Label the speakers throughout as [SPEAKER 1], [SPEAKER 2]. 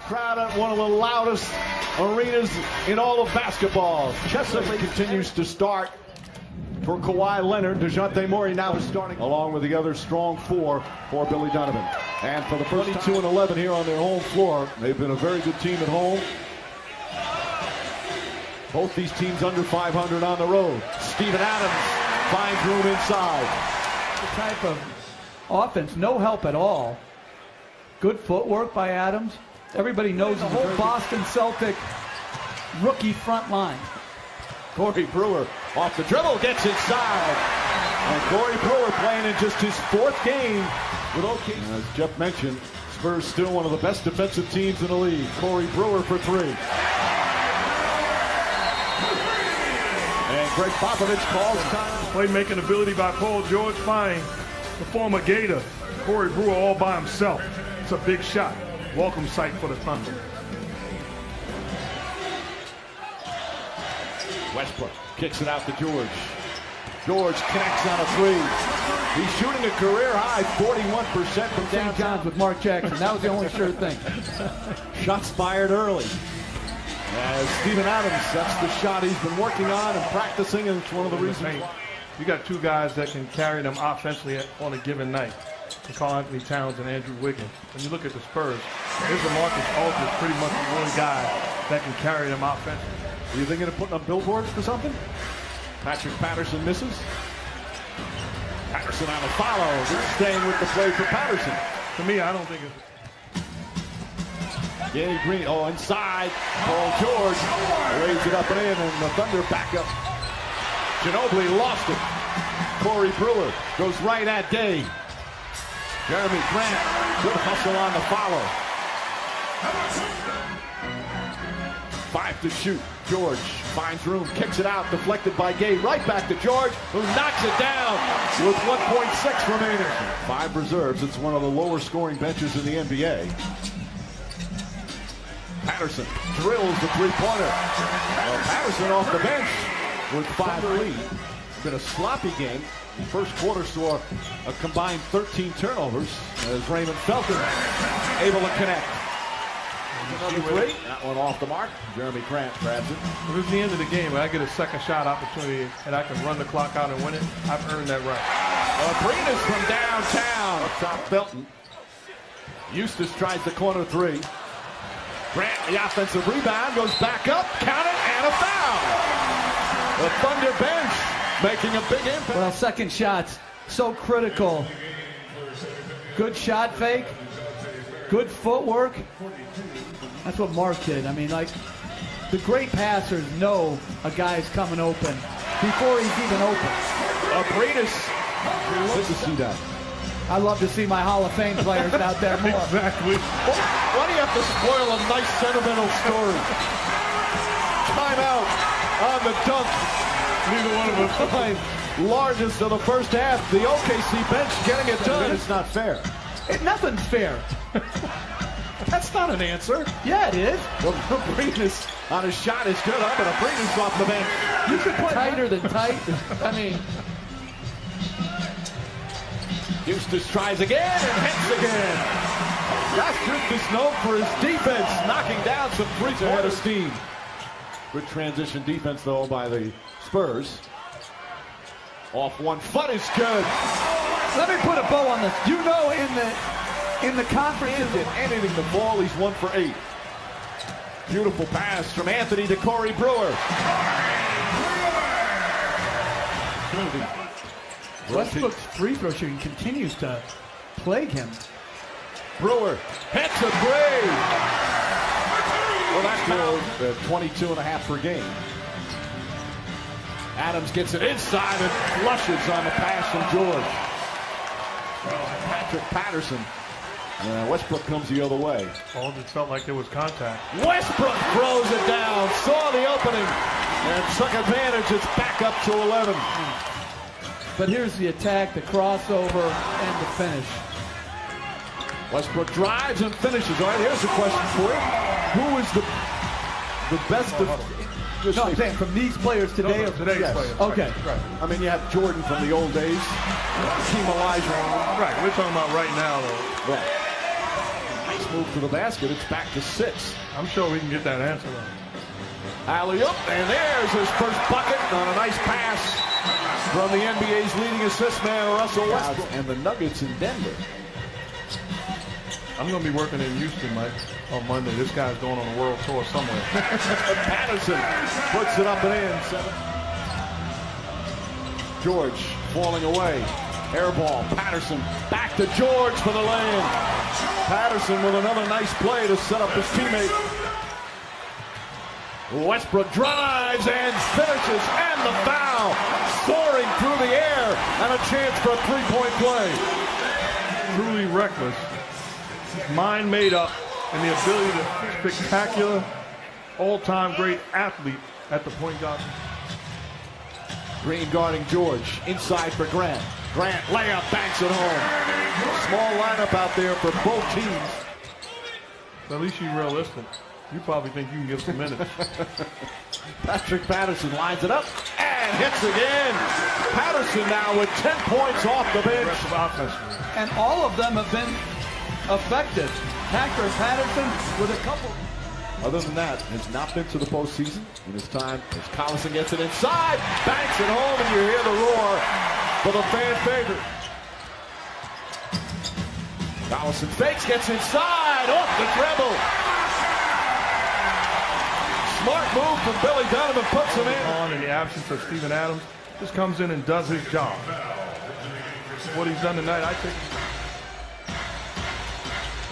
[SPEAKER 1] Crowd at one of the loudest arenas in all of basketball. Chesapeake continues to start for Kawhi Leonard. DeJounte Murray now is starting along with the other strong four for Billy Donovan. And for the first 22-11 here on their home floor, they've been a very good team at home. Both these teams under 500 on the road. Steven Adams finds room inside.
[SPEAKER 2] The type of offense, no help at all. Good footwork by Adams. Everybody knows the whole Boston Celtic rookie front line.
[SPEAKER 1] Corey Brewer off the dribble, gets inside. And Corey Brewer playing in just his fourth game with OKC. As Jeff mentioned, Spurs still one of the best defensive teams in the league. Corey Brewer for three. And Greg Popovich calls time.
[SPEAKER 3] Playmaking ability by Paul George Fine, the former Gator. Corey Brewer all by himself. It's a big shot. Welcome sight for the Thunder.
[SPEAKER 1] Westbrook kicks it out to George. George connects on a three. He's shooting a career high 41% from
[SPEAKER 2] St. John's with Mark Jackson. That was the only sure thing.
[SPEAKER 1] Shots fired early. As Steven Adams, that's the shot he's been working on and practicing, and it's one of the reasons.
[SPEAKER 3] You got two guys that can carry them offensively on a given night. Karl-Anthony Towns and Andrew Wiggins. When you look at the Spurs, there's Marcus Aldridge, pretty much the only guy that can carry them offensively.
[SPEAKER 1] Are you thinking of putting up billboards for something? Patrick Patterson misses. Patterson on a follow. They're staying with the play for Patterson.
[SPEAKER 3] To me, I don't think it's...
[SPEAKER 1] Danny Green, inside. Paul George lays it up and in, and the Thunder back up. Ginobili lost it. Corey Brewer goes right at Day. Jeremy Grant, good hustle on the follow. 5 to shoot. George finds room, kicks it out, deflected by Gay. Right back to George, who knocks it down with 1.6 remaining. 5 reserves. It's one of the lower scoring benches in the NBA. Patterson drills the three-pointer. Patterson off the bench with 5 lead. It's been a sloppy game. First quarter saw a combined 13 turnovers as Raymond Felton able to connect. Another three. That one off the mark. Jeremy Grant grabs it.
[SPEAKER 3] If it's the end of the game and I get a second shot opportunity and I can run the clock out and win it, I've earned that right.
[SPEAKER 1] Abrinas from downtown. Up top Felton. Eustace tries the corner three. Grant, the offensive rebound, goes back up, count it, and a foul. The Thunder bench making a big impact.
[SPEAKER 2] Well, second shots, so critical. Good shot fake, good footwork. That's what Mark did. I mean, like, the great passers know a guy's coming open before he's even open.
[SPEAKER 1] Abrinas, good to see that.
[SPEAKER 2] I love to see my Hall of Fame players out there more.
[SPEAKER 3] Exactly.
[SPEAKER 1] Why do you have to spoil a nice sentimental story? Timeout on the dunk.
[SPEAKER 3] Neither one of us.
[SPEAKER 1] Largest of the first half. The OKC bench getting it done. It's not fair.
[SPEAKER 2] Nothing's fair.
[SPEAKER 1] That's not an answer.
[SPEAKER 2] Yeah, it is.
[SPEAKER 1] Well, Abrinas on his shot is good up, and Abrinas off the bench.
[SPEAKER 2] You could play tighter than tight. I mean...
[SPEAKER 1] Eustace tries again and hits again. That's Eustace known for his defense, knocking down some threes ahead of steam. Good transition defense, though, by the Spurs. Off 1 foot is good.
[SPEAKER 2] Let me put a bow on this. You know, in the conference,
[SPEAKER 1] anything to fall, he's 1 for 8. Beautiful pass from Anthony to Corey Brewer.
[SPEAKER 2] Westbrook's free throw shooting continues to plague him.
[SPEAKER 1] Brewer hits a three. Well, that's still 22.5 per game. Adams gets it inside and flushes on the pass from George. Patrick Patterson. Westbrook comes the other way.
[SPEAKER 3] All just felt like there was contact.
[SPEAKER 1] Westbrook throws it down, saw the opening, and took advantage. It's back up to 11.
[SPEAKER 2] But here's the attack, the crossover, and the finish.
[SPEAKER 1] Westbrook drives and finishes. All right, here's a question for you. Who is the best of...
[SPEAKER 2] No, I'm saying from these players today.
[SPEAKER 3] No, today's players.
[SPEAKER 2] Okay.
[SPEAKER 3] Right.
[SPEAKER 1] I mean, you have Jordan from the old days. Team Elijah.
[SPEAKER 3] Right, we're talking about right now, though.
[SPEAKER 1] Right. Nice move to the basket. It's back to 6.
[SPEAKER 3] I'm sure we can get that answer right.
[SPEAKER 1] Alley-oop, and there's his first bucket on a nice pass from the NBA's leading assist man, Russell Westbrook. And the Nuggets in Denver.
[SPEAKER 3] I'm going to be working in Houston, Mike, on Monday. This guy's going on a world tour somewhere.
[SPEAKER 1] Patterson puts it up and in. 7. George falling away. Air ball. Patterson back to George for the lay-in. Patterson with another nice play to set up his teammate. Westbrook drives and finishes, and the foul, soaring through the air, and a chance for a three-point play.
[SPEAKER 3] Truly reckless, mind made up, and the ability to spectacular, all-time great athlete at the point guard.
[SPEAKER 1] Green guarding George, inside for Grant. Grant layup, banks it home. Small lineup out there for both teams.
[SPEAKER 3] At least you're realistic. You probably think you can give some minutes.
[SPEAKER 1] Patrick Patterson lines it up and hits again. Patterson now with 10 points off the bench.
[SPEAKER 2] And all of them have been effective. Patrick Patterson with a couple.
[SPEAKER 1] Other than that, has not been to the postseason in his time as Collison gets it inside, banks it home, and you hear the roar for the fan favorite. Collison fakes, gets inside, off the dribble. Smart move from Billy Donovan, puts him in.
[SPEAKER 3] On in the absence of Steven Adams, just comes in and does his job. What he's done tonight, I think.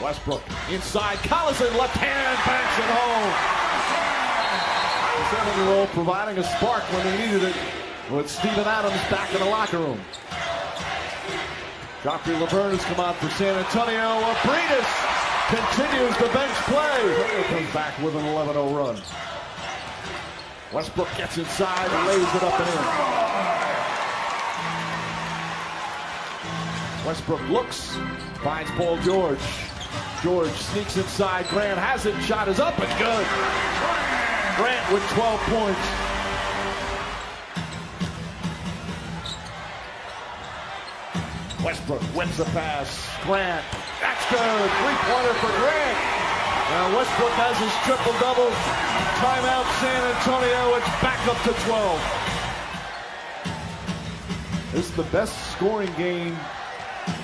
[SPEAKER 1] Westbrook inside, Collison left hand, banks it home. The 7-year-old providing a spark when they needed it with Steven Adams back in the locker room. Dr. Laverne has come out for San Antonio. Abrinas continues the bench play. He comes back with an 11-0 run. Westbrook gets inside and lays it up and in. Westbrook looks, finds Paul George. George sneaks inside. Grant has it. Shot is up and good. Grant with 12 points. Westbrook wins the pass. Grant, that's good. Three-pointer for Grant. Now Westbrook has his triple-double. Timeout San Antonio. It's back up to 12. This is the best scoring game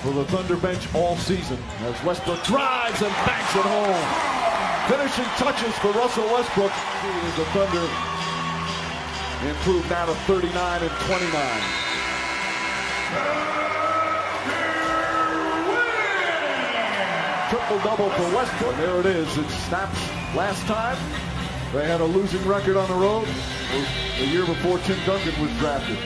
[SPEAKER 1] for the Thunder bench all season as Westbrook drives and banks it home. Finishing touches for Russell Westbrook as the Thunder improved now to 39 and 29. Triple-double for Westbrook. There it is. It snaps last time. They had a losing record on the road. The year before Tim Duncan was drafted.